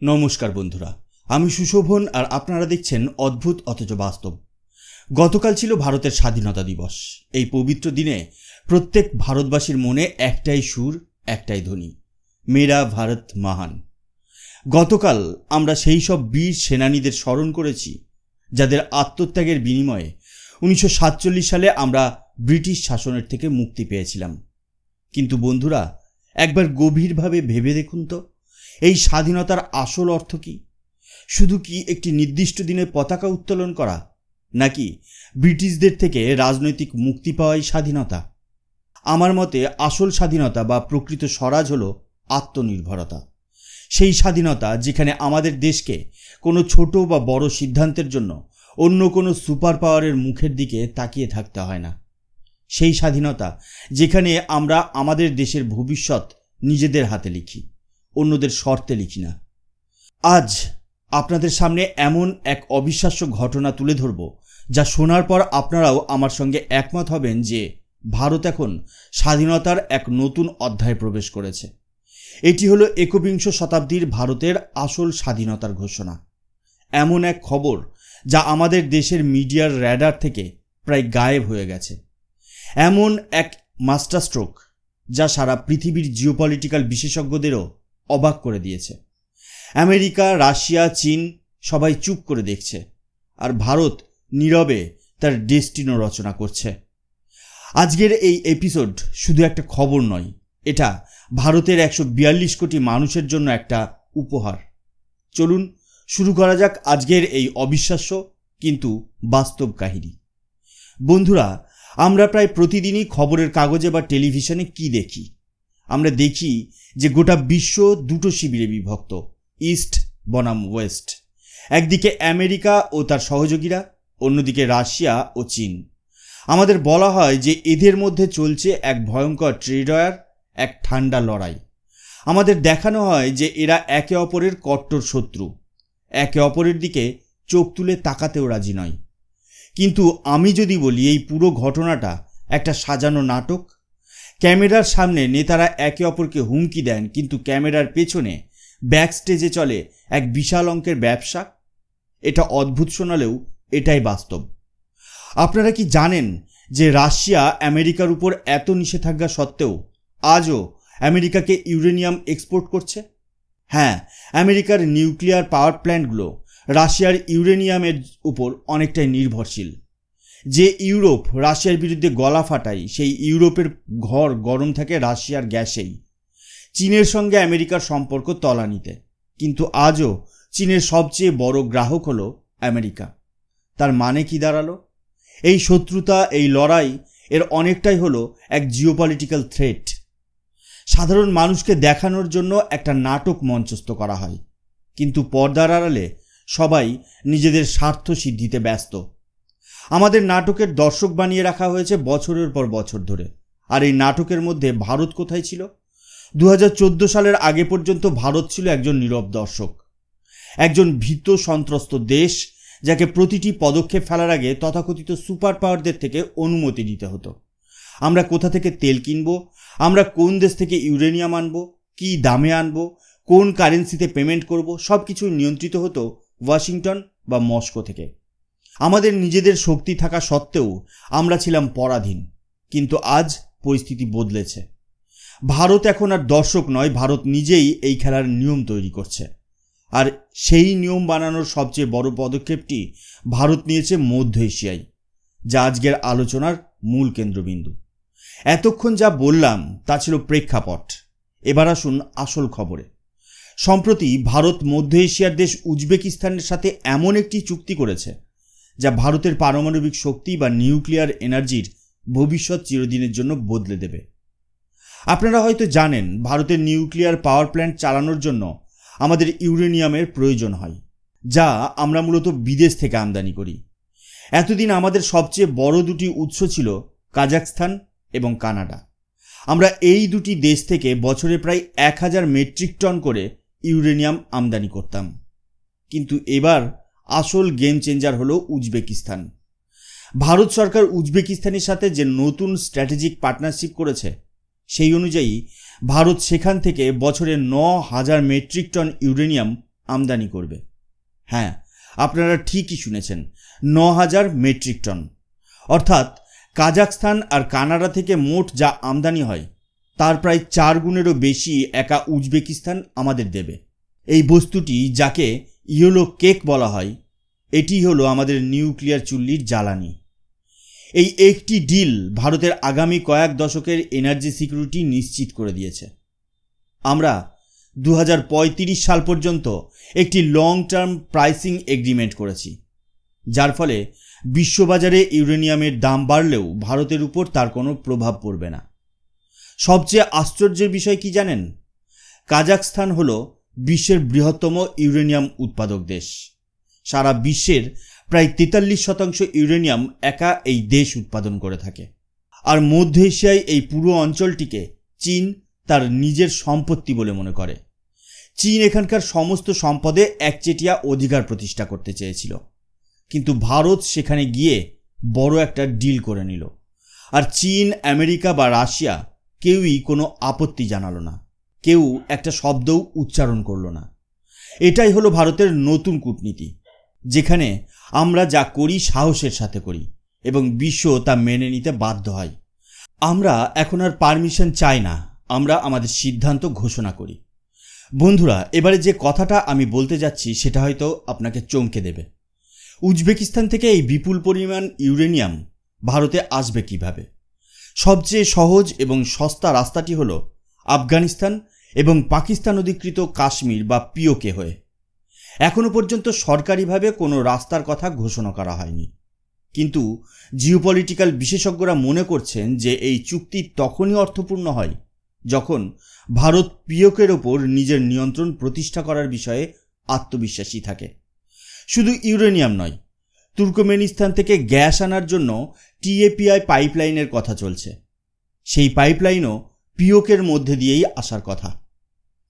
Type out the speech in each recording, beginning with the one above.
नमस्कार बंधुरा, आमी सुशोभन और आपनारा देखछेन अद्भुत अथच बास्तव। गतकाल छिलो भारतेर स्वाधीनता दिवस। এই पवित्र दिने प्रत्येक भारतबासीर मने एकटाई सुर एकटाई ध्वनि, मेरा भारत महान। गतकाल आमरा सेई सब वीर सेनानीदेर स्मरण करेছি যাদের आत्मत्यागের বিনিময়ে 1947 সালে আমরা ব্রিটিশ শাসনের থেকে মুক্তি পেয়েছিলাম। কিন্তু বন্ধুরা, একবার গভীরভাবে ভেবে দেখুন তো, এই স্বাধীনতার আসল অর্থ কি? শুধু কি একটি নির্দিষ্ট দিনে পতাকা উত্তোলন করা, নাকি ব্রিটিশদের থেকে রাজনৈতিক মুক্তি পাওয়াই স্বাধীনতা? আমার মতে আসল স্বাধীনতা বা প্রকৃত স্বরাজ হলো আত্মনির্ভরতা। সেই স্বাধীনতা যেখানে আমাদের দেশকে কোনো ছোট বা বড় সিদ্ধান্তের জন্য অন্য কোনো সুপার পাওয়ারের মুখের দিকে তাকিয়ে থাকতে হয় না। সেই স্বাধীনতা যেখানে আমরা আমাদের দেশের ভবিষ্যৎ নিজেদের হাতে লিখি, অন্যদের শর্তে লিখি না। আজ আপনাদের সামনে এমন এক অবিশ্বাস্য ঘটনা তুলে ধরব যা শোনার পর আপনারাও আমার সঙ্গে একমত হবেন যে ভারত এখন স্বাধীনতার এক নতুন অধ্যায়ে প্রবেশ করেছে। এটি হলো একবিংশ শতাব্দীর ভারতের আসল স্বাধীনতার ঘোষণা। এমন এক খবর যা আমাদের দেশের মিডিয়ার র্যাডার থেকে প্রায় গায়েব হয়ে গেছে। এমন এক মাস্টার স্ট্রোক যা সারা পৃথিবীর জিওপলিটিক্যাল বিশেষজ্ঞদেরও অবাক করে দিয়েছে। আমেরিকা, রাশিয়া, চীন সবাই চুপ করে দেখছে, আর ভারত নীরবে তার ডেস্টিনো রচনা করছে। আজকের এই এপিসোড শুধু একটা খবর নয়, এটা ভারতের 142 কোটি মানুষের জন্য একটা উপহার। চলুন শুরু করা যাক আজকের এই অবিশ্বাস্য কিন্তু বাস্তব কাহিনী। বন্ধুরা, আমরা প্রায় প্রতিদিনই খবরের কাগজে বা টেলিভিশনে কি দেখি? আমরা দেখি যে গোটা বিশ্ব দুটো শিবিরে বিভক্ত, ইস্ট বনাম ওয়েস্ট। একদিকে আমেরিকা ও তার সহযোগীরা, অন্যদিকে রাশিয়া ও চীন। আমাদের বলা হয় যে এদের মধ্যে চলছে এক ভয়ঙ্কর ট্রেড ওয়ার, এক ঠান্ডা লড়াই। আমাদের দেখানো হয় যে এরা একে অপরের কট্টর শত্রু, একে অপরের দিকে চোখ তুলে তাকাতেও রাজি নয়। কিন্তু আমি যদি বলি এই পুরো ঘটনাটা একটা সাজানো নাটক। ক্যামেরার সামনে নেতারা একে অপরকে হুমকি দেন, কিন্তু ক্যামেরার পেছনে ব্যাক স্টেজে চলে এক বিশাল অঙ্কের ব্যবসা। এটা অদ্ভুত শোনালেও এটাই বাস্তব। আপনারা কি জানেন যে রাশিয়া আমেরিকার উপর এত নিষেধাজ্ঞা সত্ত্বেও আজও আমেরিকাকে ইউরেনিয়াম এক্সপোর্ট করছে? হ্যাঁ, আমেরিকার নিউক্লিয়ার পাওয়ার প্ল্যান্টগুলো রাশিয়ার ইউরেনিয়ামের উপর অনেকটাই নির্ভরশীল। যে ইউরোপ রাশিয়ার বিরুদ্ধে গলা ফাটায়, সেই ইউরোপের ঘর গরম থাকে রাশিয়ার গ্যাসেই। চীনের সঙ্গে আমেরিকার সম্পর্ক তলানিতে, কিন্তু আজও চীনের সবচেয়ে বড় গ্রাহক হলো আমেরিকা। তার মানে কি দাঁড়ালো? এই শত্রুতা, এই লড়াই এর অনেকটাই হলো এক জিওপলিটিক্যাল থ্রেট। সাধারণ মানুষকে দেখানোর জন্য একটা নাটক মঞ্চস্থ করা হয়, কিন্তু পর্দার আড়ালে সবাই নিজেদের স্বার্থ সিদ্ধিতে ব্যস্ত। আমাদের নাটকের দর্শক বানিয়ে রাখা হয়েছে বছরের পর বছর ধরে। আর এই নাটকের মধ্যে ভারত কোথায় ছিল? 2014 সালের আগে পর্যন্ত ভারত ছিল একজন নীরব দর্শক, একজন ভীত সন্ত্রস্ত দেশ যাকে প্রতিটি পদক্ষেপ ফেলার আগে তথাকথিত সুপার পাওয়ারদের থেকে অনুমতি নিতে হতো। আমরা কোথা থেকে তেল কিনবো, আমরা কোন দেশ থেকে ইউরেনিয়াম আনবো, কি দামে আনবো, কোন কারেন্সিতে পেমেন্ট করব, সব কিছু নিয়ন্ত্রিত হতো ওয়াশিংটন বা মস্কো থেকে। আমাদের নিজেদের শক্তি থাকা সত্ত্বেও আমরা ছিলাম পরাধীন। কিন্তু আজ পরিস্থিতি বদলেছে। ভারত এখন আর দর্শক নয়, ভারত নিজেই এই খেলার নিয়ম তৈরি করছে। আর সেই নিয়ম বানানোর সবচেয়ে বড় পদক্ষেপটি ভারত নিয়েছে মধ্য এশিয়ায়, যা আজকের আলোচনার মূল কেন্দ্রবিন্দু। এতক্ষণ যা বললাম তা ছিল প্রেক্ষাপট। এবার আসুন আসল খবরে। সম্প্রতি ভারত মধ্য এশিয়ার দেশ উজবেকিস্তানের সাথে এমন একটি চুক্তি করেছে যা ভারতের পারমাণবিক শক্তি বা নিউক্লিয়ার এনার্জির ভবিষ্যৎ চিরদিনের জন্য বদলে দেবে। আপনারা হয়তো জানেন, ভারতের নিউক্লিয়ার পাওয়ার প্ল্যান্ট চালানোর জন্য আমাদের ইউরেনিয়ামের প্রয়োজন হয়, যা আমরা মূলত বিদেশ থেকে আমদানি করি। এতদিন আমাদের সবচেয়ে বড় দুটি উৎস ছিল কাজাখস্তান এবং কানাডা। আমরা এই দুটি দেশ থেকে বছরে প্রায় 1000 মেট্রিক টন করে ইউরেনিয়াম আমদানি করতাম। কিন্তু এবার আসল গেম চেঞ্জার হলো উজবেকিস্তান। ভারত সরকার উজবেকিস্তানের সাথে যে নতুন স্ট্র্যাটেজিক পার্টনারশিপ করেছে, সেই অনুযায়ী ভারত সেখান থেকে বছরে 9000 মেট্রিক টন ইউরেনিয়াম আমদানি করবে। হ্যাঁ, আপনারা ঠিকই শুনেছেন, 9,000 মেট্রিক টন। অর্থাৎ কাজাখস্তান আর কানাডা থেকে মোট যা আমদানি হয় তার প্রায় 4 গুণেরও বেশি একা উজবেকিস্তান আমাদের দেবে। এই বস্তুটি, যাকে ইয়েলো কেক বলা হয়, এটি হলো আমাদের নিউক্লিয়ার চুল্লির জ্বালানি। এই একটি ডিল ভারতের আগামী কয়েক দশকের এনার্জি সিকিউরিটি নিশ্চিত করে দিয়েছে। আমরা 2035 সাল পর্যন্ত একটি লং টার্ম প্রাইসিং এগ্রিমেন্ট করেছি, যার ফলে বিশ্ববাজারে ইউরেনিয়ামের দাম বাড়লেও ভারতের উপর তার কোনো প্রভাব পড়বে না। সবচেয়ে আশ্চর্যের বিষয় কি জানেন? কাজাখস্তান হলো বিশ্বের বৃহত্তম ইউরেনিয়াম উৎপাদক দেশ। সারা বিশ্বের প্রায় 43% ইউরেনিয়াম একা এই দেশ উৎপাদন করে থাকে। আর মধ্য এশিয়ায় এই পুরো অঞ্চলটিকে চীন তার নিজের সম্পত্তি বলে মনে করে। চীন এখানকার সমস্ত সম্পদে একচেটিয়া অধিকার প্রতিষ্ঠা করতে চেয়েছিল, কিন্তু ভারত সেখানে গিয়ে বড় একটা ডিল করে নিল। আর চীন, আমেরিকা বা রাশিয়া কেউই কোনো আপত্তি জানালো না, কেউ একটা শব্দও উচ্চারণ করলো না। এটাই হলো ভারতের নতুন কূটনীতি, যেখানে আমরা যা করি সাহসের সাথে করি এবং বিশ্ব তা মেনে নিতে বাধ্য হয়। আমরা এখন আর পারমিশন চাই না, আমরা আমাদের সিদ্ধান্ত ঘোষণা করি। বন্ধুরা, এবারে যে কথাটা আমি বলতে যাচ্ছি সেটা হয়তো আপনাকে চমকে দেবে। উজবেকিস্তান থেকে এই বিপুল পরিমাণ ইউরেনিয়াম ভারতে আসবে কিভাবে? সবচেয়ে সহজ এবং সস্তা রাস্তাটি হলো আফগানিস্তান এবং পাকিস্তান অধিকৃত কাশ্মীর বা পিওকে হয়ে। এখনও পর্যন্ত সরকারিভাবে কোনো রাস্তার কথা ঘোষণা করা হয়নি, কিন্তু জিওপলিটিক্যাল বিশেষজ্ঞরা মনে করছেন যে এই চুক্তি তখনই অর্থপূর্ণ হয় যখন ভারত পিওকের ওপর নিজের নিয়ন্ত্রণ প্রতিষ্ঠা করার বিষয়ে আত্মবিশ্বাসী থাকে। শুধু ইউরেনিয়াম নয়, তুর্কমেনিস্তান থেকে গ্যাস আনার জন্য টিএপিআই পাইপলাইনের কথা চলছে। সেই পাইপলাইনও পিওকের মধ্যে দিয়েই আসার কথা।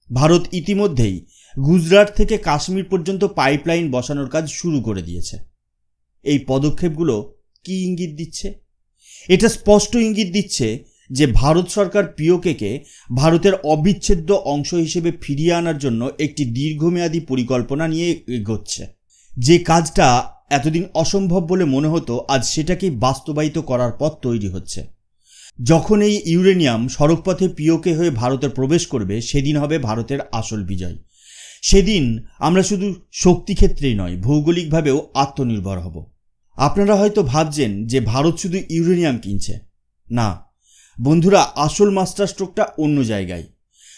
ভারত ইতিমধ্যেই গুজরাট থেকে কাশ্মীর পর্যন্ত পাইপলাইন বসানোর কাজ শুরু করে দিয়েছে। এই পদক্ষেপগুলো কি ইঙ্গিত দিচ্ছে? এটা স্পষ্ট ইঙ্গিত দিচ্ছে যে ভারত সরকার পিওকেকে ভারতের অবিচ্ছেদ্য অংশ হিসেবে ফিরিয়ে আনার জন্য একটি দীর্ঘমেয়াদী পরিকল্পনা নিয়ে এগোচ্ছে। যে কাজটা এতদিন অসম্ভব বলে মনে হতো, আজ সেটাকেই বাস্তবায়িত করার পথ তৈরি হচ্ছে। যখন এই ইউরেনিয়াম সড়কপথে পিওকে হয়ে ভারতে প্রবেশ করবে, সেদিন হবে ভারতের আসল বিজয়। সেদিন আমরা শুধু শক্তিক্ষেত্রেই নয়, ভৌগোলিকভাবেও আত্মনির্ভর হব। আপনারা হয়তো ভাবছেন যে ভারত শুধু ইউরেনিয়াম কিনছে। না বন্ধুরা, আসল মাস্টার স্ট্রোকটা অন্য জায়গায়।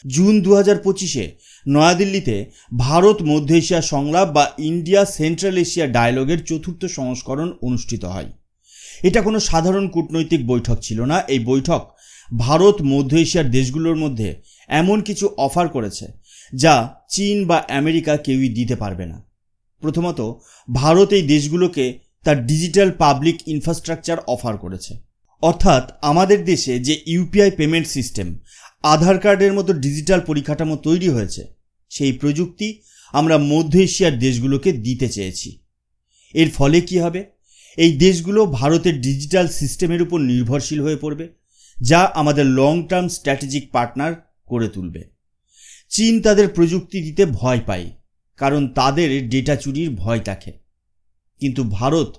জুন 2025-এ নয়াদিল্লিতে ভারত মধ্য এশিয়া সংলাপ বা ইন্ডিয়া সেন্ট্রাল এশিয়া ডায়ালগের 4র্থ সংস্করণ অনুষ্ঠিত হয়। এটা কোনো সাধারণ কূটনৈতিক বৈঠক ছিল না। এই বৈঠক ভারত মধ্য এশিয়ার দেশগুলোর মধ্যে এমন কিছু অফার করেছে যা চীন বা আমেরিকা কেউই দিতে পারবে না। প্রথমত, ভারত এই দেশগুলোকে তার ডিজিটাল পাবলিক ইনফ্রাস্ট্রাকচার অফার করেছে। অর্থাৎ আমাদের দেশে যে ইউপিআই পেমেন্ট সিস্টেম, আধার কার্ডের মতো ডিজিটাল পরিকাঠামো তৈরি হয়েছে, সেই প্রযুক্তি আমরা মধ্য এশিয়ার দেশগুলোকে দিতে চেয়েছি। এর ফলে কি হবে? এই দেশগুলো ভারতের ডিজিটাল সিস্টেমের উপর নির্ভরশীল হয়ে পড়বে, যা আমাদের লং টার্ম স্ট্র্যাটেজিক পার্টনার করে তুলবে। চীন তাদের প্রযুক্তি দিতে ভয় পায়, কারণ তাদের ডেটা চুরির ভয় থাকে। কিন্তু ভারত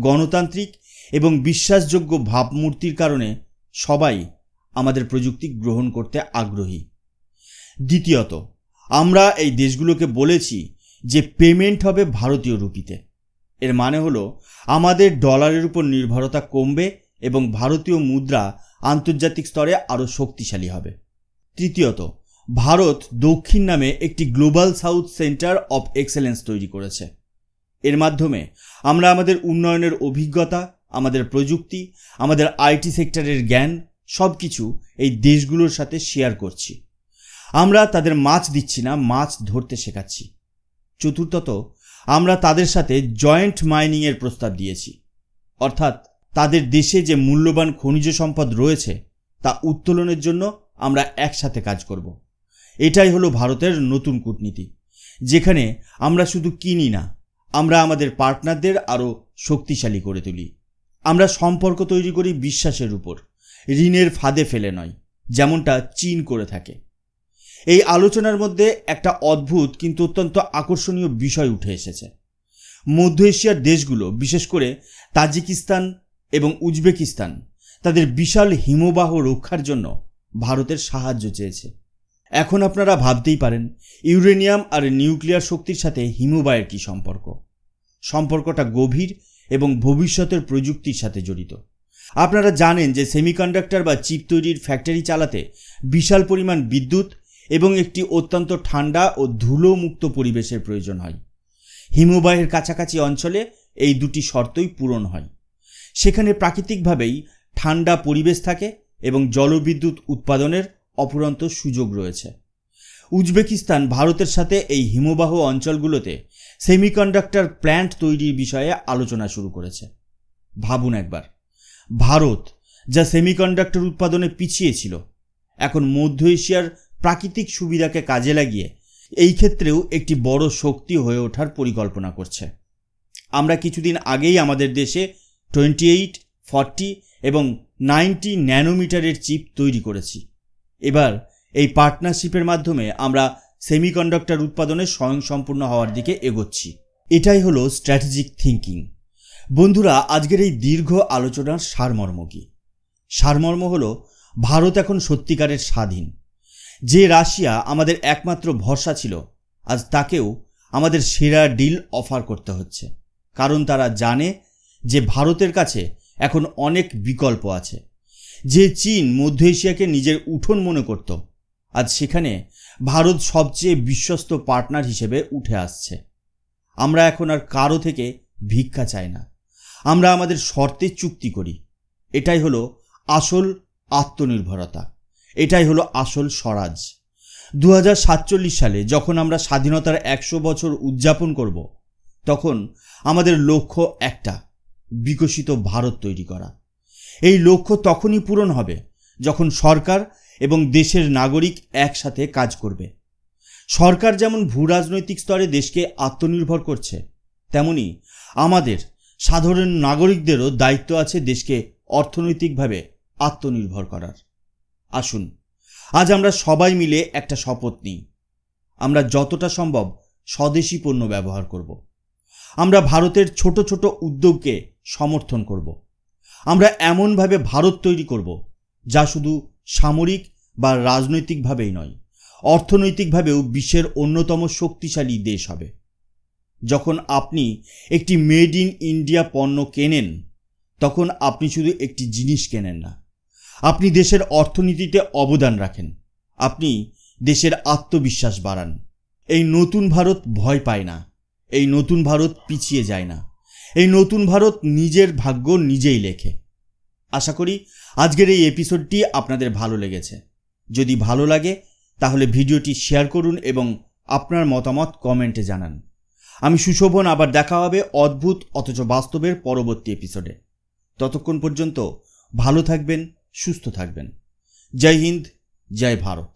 গণতান্ত্রিক এবং বিশ্বাসযোগ্য ভাবমূর্তির কারণে সবাই আমাদের প্রযুক্তি গ্রহণ করতে আগ্রহী। দ্বিতীয়ত, আমরা এই দেশগুলোকে বলেছি যে পেমেন্ট হবে ভারতীয় রুপিতে। এর মানে হলো আমাদের ডলারের উপর নির্ভরতা কমবে এবং ভারতীয় মুদ্রা আন্তর্জাতিক স্তরে আরও শক্তিশালী হবে। তৃতীয়ত, ভারত দক্ষিণ নামে একটি global south centre of excellence তৈরি করেছে। এর মাধ্যমে আমরা আমাদের উন্নয়নের অভিজ্ঞতা, আমাদের প্রযুক্তি, আমাদের আইটি সেক্টরের জ্ঞান সব কিছু এই দেশগুলোর সাথে শেয়ার করছি। আমরা তাদের মাছ দিচ্ছি না, মাছ ধরতে শেখাচ্ছি। চতুর্থত, আমরা তাদের সাথে জয়েন্ট মাইনিংয়ের প্রস্তাব দিয়েছি। অর্থাৎ তাদের দেশে যে মূল্যবান খনিজ সম্পদ রয়েছে তা উত্তোলনের জন্য আমরা একসাথে কাজ করব। এটাই হলো ভারতের নতুন কূটনীতি, যেখানে আমরা শুধু কিনি না, আমরা আমাদের পার্টনারদের আরও শক্তিশালী করে তুলি। আমরা সম্পর্ক তৈরি করি বিশ্বাসের উপর, ঋণের ফাঁদে ফেলে নয়, যেমনটা চীন করে থাকে। এই আলোচনার মধ্যে একটা অদ্ভুত কিন্তু অত্যন্ত আকর্ষণীয় বিষয় উঠে এসেছে। মধ্য এশিয়ার দেশগুলো, বিশেষ করে তাজিকিস্তান এবং উজবেকিস্তান, তাদের বিশাল হিমবাহ রক্ষার জন্য ভারতের সাহায্য চেয়েছে। এখন আপনারা ভাবতেই পারেন, ইউরেনিয়াম আর নিউক্লিয়ার শক্তির সাথে হিমবাহের কী সম্পর্ক? সম্পর্কটা গভীর এবং ভবিষ্যতের প্রযুক্তির সাথে জড়িত। আপনারা জানেন যে সেমিকন্ডাক্টর বা চিপ তৈরির ফ্যাক্টরি চালাতে বিশাল পরিমাণ বিদ্যুৎ এবং একটি অত্যন্ত ঠান্ডা ও ধুলোমুক্ত পরিবেশের প্রয়োজন হয়। হিমবাহের কাছাকাছি অঞ্চলে এই দুটি শর্তই পূরণ হয়। সেখানে প্রাকৃতিকভাবেই ঠান্ডা পরিবেশ থাকে এবং জলবিদ্যুৎ উৎপাদনের অফুরন্ত সুযোগ রয়েছে। উজবেকিস্তান ভারতের সাথে এই হিমবাহ অঞ্চলগুলোতে সেমিকন্ডাক্টর প্ল্যান্ট তৈরির বিষয়ে আলোচনা শুরু করেছে। ভাবুন একবার, ভারত যা সেমিকন্ডাক্টর উৎপাদনে পিছিয়ে ছিল, এখন মধ্য এশিয়ার প্রাকৃতিক সুবিধাকে কাজে লাগিয়ে এই ক্ষেত্রেও একটি বড় শক্তি হয়ে ওঠার পরিকল্পনা করছে। আমরা কিছুদিন আগেই আমাদের দেশে 28, 40 এবং 90 ন্যানোমিটারের চিপ তৈরি করেছি। এবার এই পার্টনারশিপের মাধ্যমে আমরা সেমিকন্ডাক্টর উৎপাদনে স্বয়ংসম্পূর্ণ হওয়ার দিকে এগোচ্ছি। এটাই হলো স্ট্র্যাটেজিক থিঙ্কিং। বন্ধুরা, আজকের এই দীর্ঘ আলোচনার সারমর্ম কী? সারমর্ম হলো, ভারত এখন সত্যিকারের স্বাধীন। যে রাশিয়া আমাদের একমাত্র ভরসা ছিল, আজ তাকেও আমাদের সেরা ডিল অফার করতে হচ্ছে। কারণ তারা জানে যে ভারতের কাছে এখন অনেক বিকল্প আছে। যে চীন মধ্য এশিয়াকে নিজের উঠোন মনে করত, আজ সেখানে ভারত সবচেয়ে বিশ্বস্ত পার্টনার হিসেবে উঠে আসছে। আমরা এখন আর কারো থেকে ভিক্ষা চাই না, আমরা আমাদের শর্তে চুক্তি করি। এটাই হলো আসল আত্মনির্ভরতা, এটাই হলো আসল স্বরাজ। 2047 সালে যখন আমরা স্বাধীনতার 100 বছর উদযাপন করব, তখন আমাদের লক্ষ্য একটা, বিকশিত ভারত তৈরি করা। এই লক্ষ্য তখনই পূরণ হবে যখন সরকার এবং দেশের নাগরিক একসাথে কাজ করবে। সরকার যেমন ভূরাজনৈতিক স্তরে দেশকে আত্মনির্ভর করছে, তেমনি আমাদের সাধারণ নাগরিকদেরও দায়িত্ব আছে দেশকে অর্থনৈতিকভাবে আত্মনির্ভর করার। আসুন আজ আমরা সবাই মিলে একটা শপথ নিই, আমরা যতটা সম্ভব স্বদেশি পণ্য ব্যবহার করব। আমরা ভারতের ছোট ছোট উদ্যোগকে সমর্থন করব। আমরা এমনভাবে ভারত তৈরি করব যা শুধু সামরিক বা রাজনৈতিকভাবেই নয়, অর্থনৈতিকভাবেও বিশ্বের অন্যতম শক্তিশালী দেশ হবে। যখন আপনি একটি মেড ইন ইন্ডিয়া পণ্য কেনেন, তখন আপনি শুধু একটি জিনিস কেনেন না, আপনি দেশের অর্থনীতিতে অবদান রাখেন, আপনি দেশের আত্মবিশ্বাস বাড়ান। এই নতুন ভারত ভয় পায় না, এই নতুন ভারত পিছিয়ে যায় না, এই নতুন ভারত নিজের ভাগ্য নিজেই লেখে। আশা করি আজকের এই এপিসোডটি আপনাদের ভালো লেগেছে। যদি ভালো লাগে তাহলে ভিডিওটি শেয়ার করুন এবং আপনার মতামত কমেন্টে জানান। আমি সুশোভন, আবার দেখা হবে অদ্ভুত অথচ বাস্তবের পরবর্তী এপিসোডে। ততক্ষণ পর্যন্ত ভালো থাকবেন, সুস্থ থাকবেন। জয় হিন্দ, জয় ভারত।